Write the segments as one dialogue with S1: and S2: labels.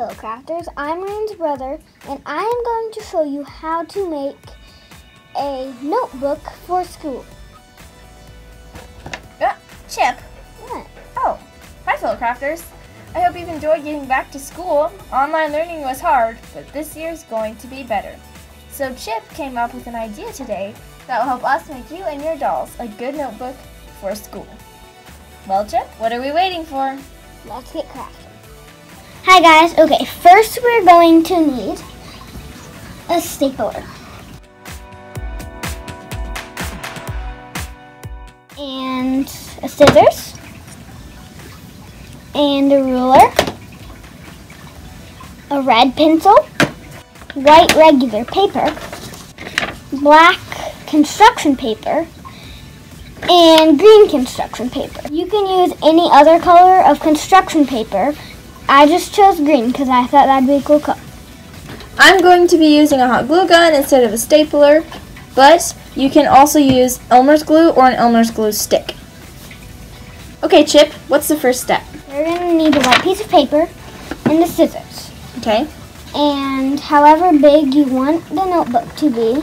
S1: fellow crafters, I'm Ryan's brother, and I am going to show you how to make a notebook for school.
S2: Chip.
S1: What?
S2: Oh, hi fellow crafters. I hope you've enjoyed getting back to school. Online learning was hard, but this year's going to be better. So Chip came up with an idea today that will help us make you and your dolls a good notebook for school. Well, Chip, what are we waiting for?
S1: Let's get crafting. Hi guys, okay, first we're going to need a stapler. And a scissors. And a ruler. A red pencil. White regular paper. Black construction paper. And green construction paper. You can use any other color of construction paper. I just chose green because I thought that'd be a cool color.
S2: I'm going to be using a hot glue gun instead of a stapler, but you can also use Elmer's glue or an Elmer's glue stick. Okay, Chip, what's the first step?
S1: You're going to need a white piece of paper and the scissors.
S2: Okay.
S1: And however big you want the notebook to be,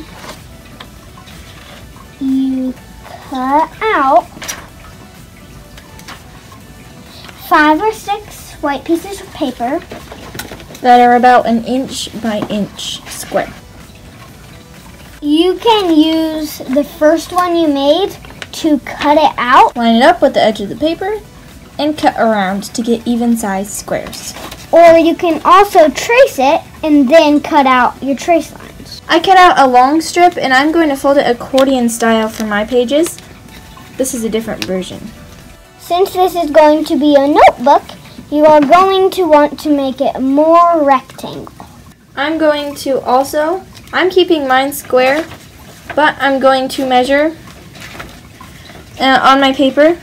S1: you cut out 5 or 6 white pieces of paper
S2: that are about 1 inch by inch square.
S1: You can use the first one you made to cut it out.
S2: Line it up with the edge of the paper and cut around to get even sized squares.
S1: Or you can also trace it and then cut out your trace lines.
S2: I cut out a long strip and I'm going to fold it accordion style for my pages. This is a different version.
S1: Since this is going to be a notebook, you are going to want to make it more rectangle.
S2: I'm keeping mine square, but I'm going to measure on my paper,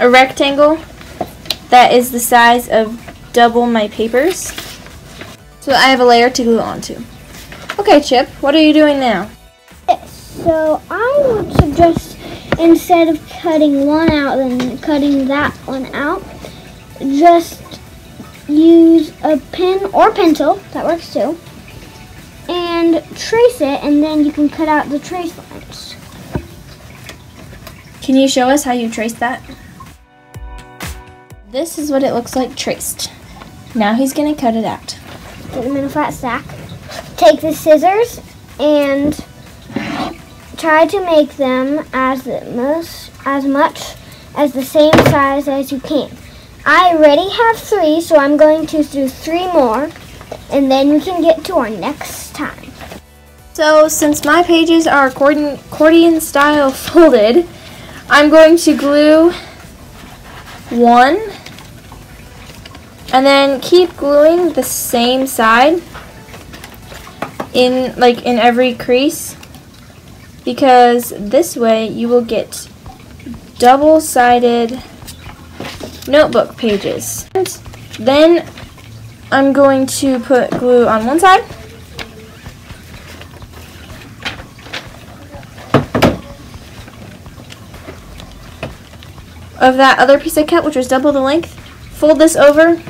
S2: a rectangle that is the size of double my papers, so I have a layer to glue onto. Okay, Chip, what are you doing now?
S1: So I would suggest, instead of cutting one out and cutting that one out, just use a pen or pencil, that works too, and trace it, and then you can cut out the trace lines.
S2: Can you show us how you trace that? This is what it looks like traced. Now he's going to cut it out.
S1: Put them in a flat stack. Take the scissors and try to make them as much as the same size as you can. I already have 3, so I'm going to do 3 more, and then we can get to our next time.
S2: So since my pages are accordion style folded, I'm going to glue 1 and then keep gluing the same side in every crease, because this way you will get double-sided notebook pages. And then I'm going to put glue on one side of that other piece I cut, which was double the length. Fold this over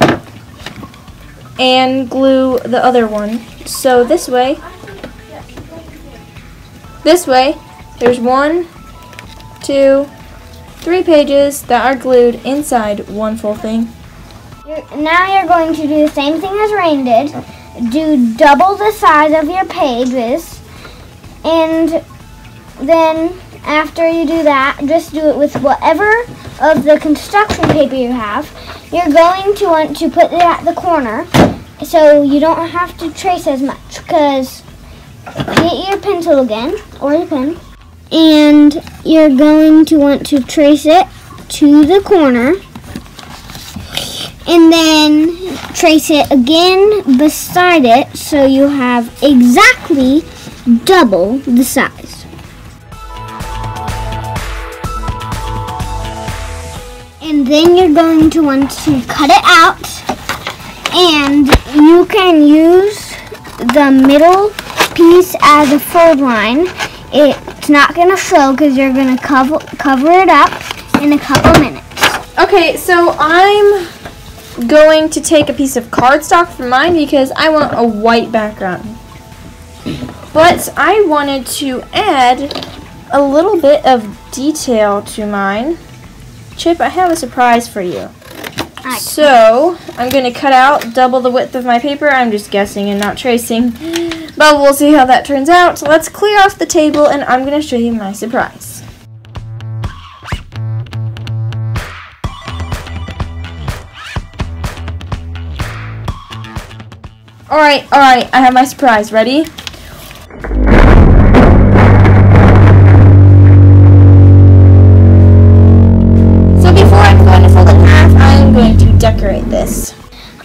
S2: and glue the other one. So this way there's 1, 2, 3 pages that are glued inside one full thing.
S1: Now you're going to do the same thing as Rain did. Do double the size of your pages, and then after you do that, just do it with whatever of the construction paper you have. You're going to want to put it at the corner so you don't have to trace as much, because get your pencil again, or the pen, and you're going to want to trace it to the corner, and then trace it again beside it so you have exactly double the size. And then you're going to want to cut it out, and you can use the middle piece as a fold line. It's not going to show because you're going to cover it up in a couple minutes.
S2: Okay, so I'm going to take a piece of cardstock for mine because I want a white background. But I wanted to add a little bit of detail to mine. Chip, I have a surprise for you. So, I'm going to cut out double the width of my paper. I'm just guessing and not tracing. But we'll see how that turns out. So let's clear off the table and I'm going to show you my surprise. Alright, I have my surprise. Ready? So before I'm going to fold it in half, I'm going to decorate this.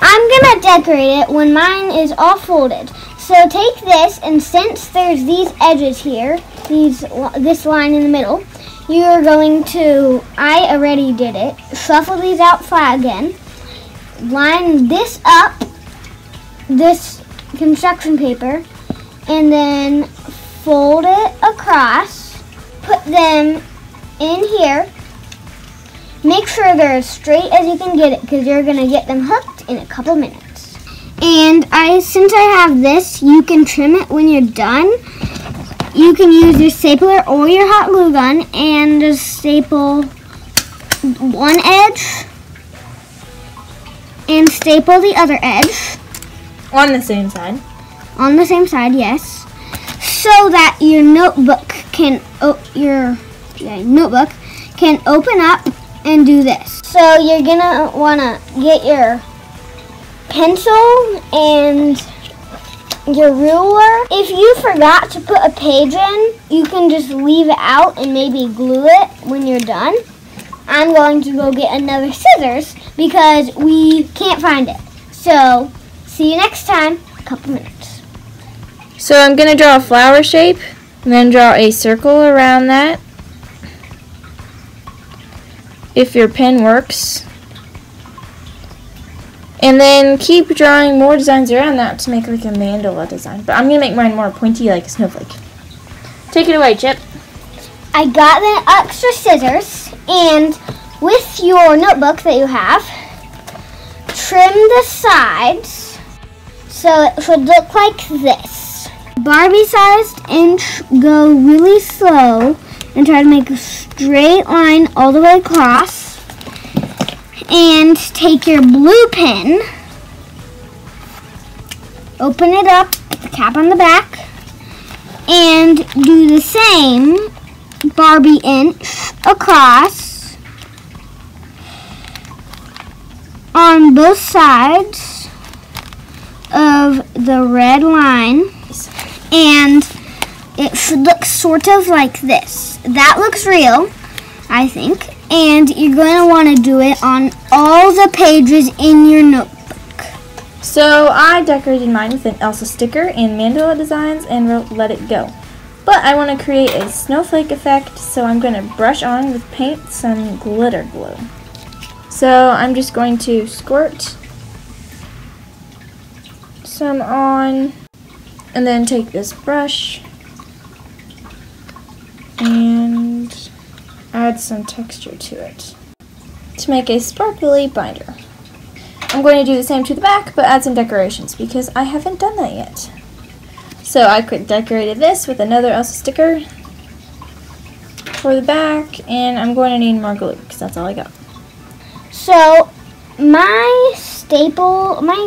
S1: I'm going to decorate it when mine is all folded. So take this, and since there's these edges here, this line in the middle, you're going to, I already did it, shuffle these out flat again, line this up, this construction paper, and then fold it across, put them in here. Make sure they're as straight as you can get it because you're going to get them hooked in a couple minutes. And since I have this, you can trim it when you're done. You can use your stapler or your hot glue gun and just staple one edge and staple the other edge.
S2: On the same side.
S1: On the same side, yes. So that your notebook can open up and do this. So you're gonna wanna get your pencil and your ruler. If you forgot to put a page in, you can just leave it out and maybe glue it when you're done. I'm going to go get another scissors because we can't find it. So see you next time, a couple minutes.
S2: So I'm going to draw a flower shape and then draw a circle around that. If your pen works. And then keep drawing more designs around that to make like a mandala design. But I'm going to make mine more pointy like a snowflake. Take it away, Chip.
S1: I got the extra scissors, and with your notebook that you have, trim the sides so it should look like this. Barbie-sized inch, go really slow and try to make a straight line all the way across. And take your blue pen, open it up, put the cap on the back, and do the same Barbie inch across on both sides of the red line, and it should look sort of like this. That looks real, I think, and you're going to want to do it on all the pages in your notebook.
S2: So I decorated mine with an Elsa sticker and mandala designs and wrote "Let It Go." But I want to create a snowflake effect, so I'm going to brush on with paint some glitter glue. So I'm just going to squirt some on and then take this brush and add some texture to it to make a sparkly binder. I'm going to do the same to the back, but add some decorations because I haven't done that yet. So I decorated this with another Elsa sticker for the back, and I'm going to need more glue because that's all I got.
S1: So my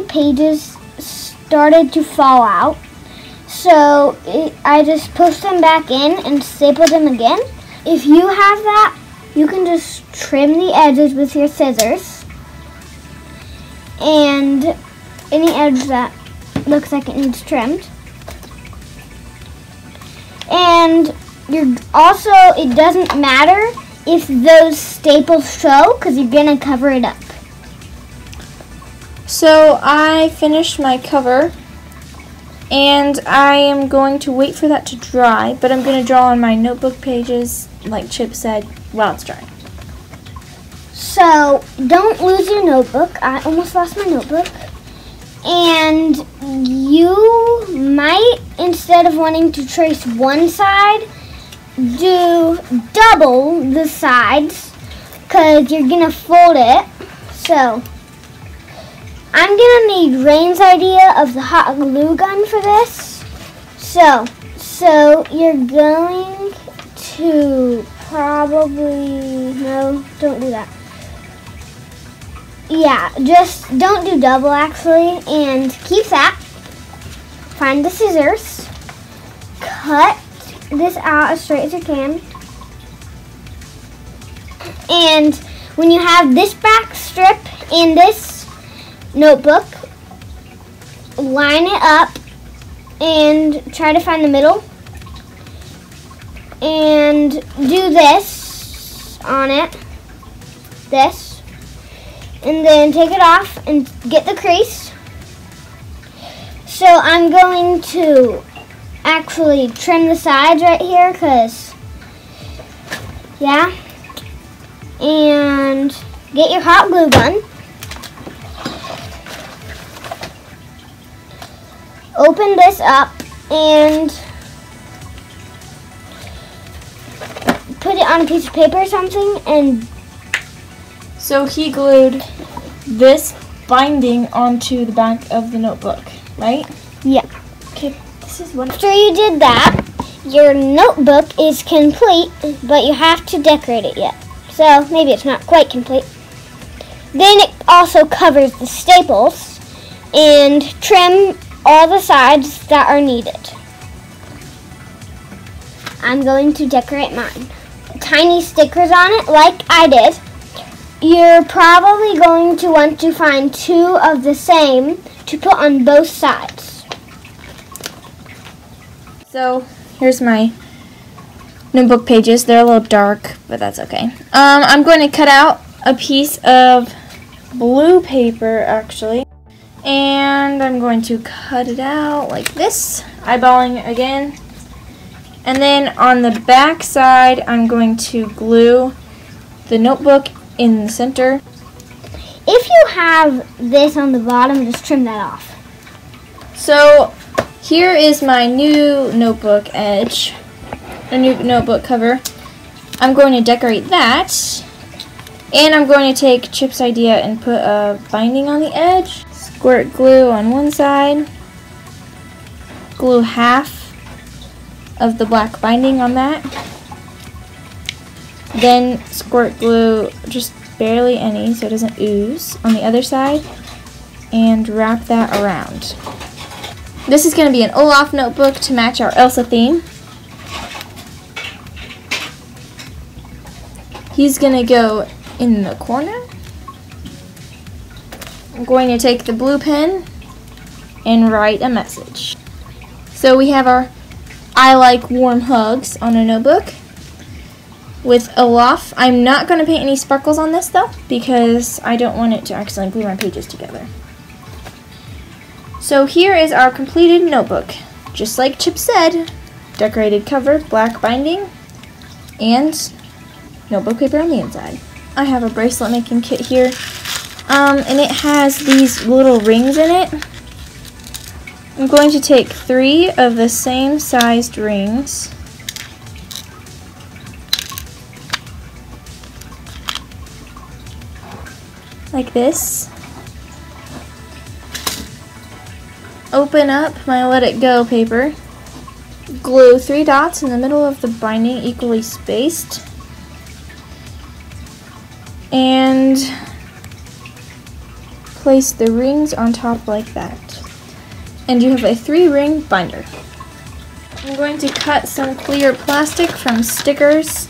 S1: pages started to fall out. So I just pushed them back in and stapled them again. If you have that, you can just trim the edges with your scissors. And any edge that looks like it needs trimmed. And it doesn't matter if those staples show because you're going to cover it up.
S2: So I finished my cover and I am going to wait for that to dry, but I'm going to draw on my notebook pages like Chip said while it's drying.
S1: So don't lose your notebook. I almost lost my notebook. And you might, instead of wanting to trace one side, do double the sides because you're going to fold it. So I'm gonna need Rain's idea of the hot glue gun for this. So you're going to probably, no, don't do that. Yeah, just don't do double actually, and keep that. Find the scissors, cut this out as straight as you can. And when you have this back strip in this notebook, line it up and try to find the middle. And do this on it, this, and then take it off and get the crease. So I'm going to actually trim the sides right here, because, yeah, and get your hot glue gun. Open this up and put it on a piece of paper or something, and
S2: So he glued this binding onto the back of the notebook, right?
S1: yeah.
S2: Okay, this is what.
S1: After you did that, your notebook is complete, but you have to decorate it yet. So maybe it's not quite complete. Then it also covers the staples and trim all the sides that are needed. I'm going to decorate mine. Tiny stickers on it like I did. You're probably going to want to find 2 of the same to put on both sides.
S2: So here's my notebook pages. They're a little dark, but that's okay. I'm going to cut out a piece of blue paper actually, and I'm going to cut it out like this, eyeballing again. And then on the back side, I'm going to glue the notebook in the center.
S1: If you have this on the bottom, just trim that off.
S2: So here is my new notebook edge, a new notebook cover. I'm going to decorate that, and I'm going to take Chip's idea and put a binding on the edge. Squirt glue on one side, glue half of the black binding on that, then squirt glue just barely any so it doesn't ooze on the other side, and wrap that around. This is going to be an Olaf notebook to match our Elsa theme. He's going to go in the corner. I'm going to take the blue pen and write a message. So we have our I like warm hugs on a notebook with Olaf. I'm not going to paint any sparkles on this though, because I don't want it to accidentally glue my pages together. So here is our completed notebook. Just like Chip said, decorated cover, black binding, and notebook paper on the inside. I have a bracelet making kit here, and it has these little rings in it. I'm going to take 3 of the same sized rings, like this. Open up my Let It Go paper, glue 3 dots in the middle of the binding equally spaced, and place the rings on top like that. And you have a 3-ring binder. I'm going to cut some clear plastic from stickers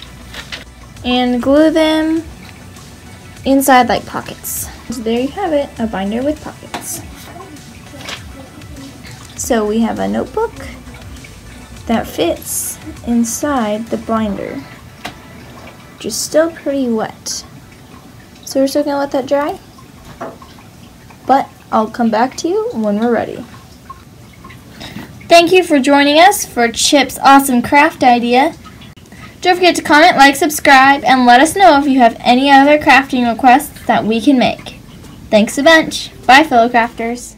S2: and glue them inside like pockets. So there you have it, a binder with pockets. So we have a notebook that fits inside the binder, which is still pretty wet. So we're still gonna let that dry, but I'll come back to you when we're ready. Thank you for joining us for Chip's awesome craft idea. Don't forget to comment, like, subscribe, and let us know if you have any other crafting requests that we can make. Thanks a bunch. Bye, fellow crafters.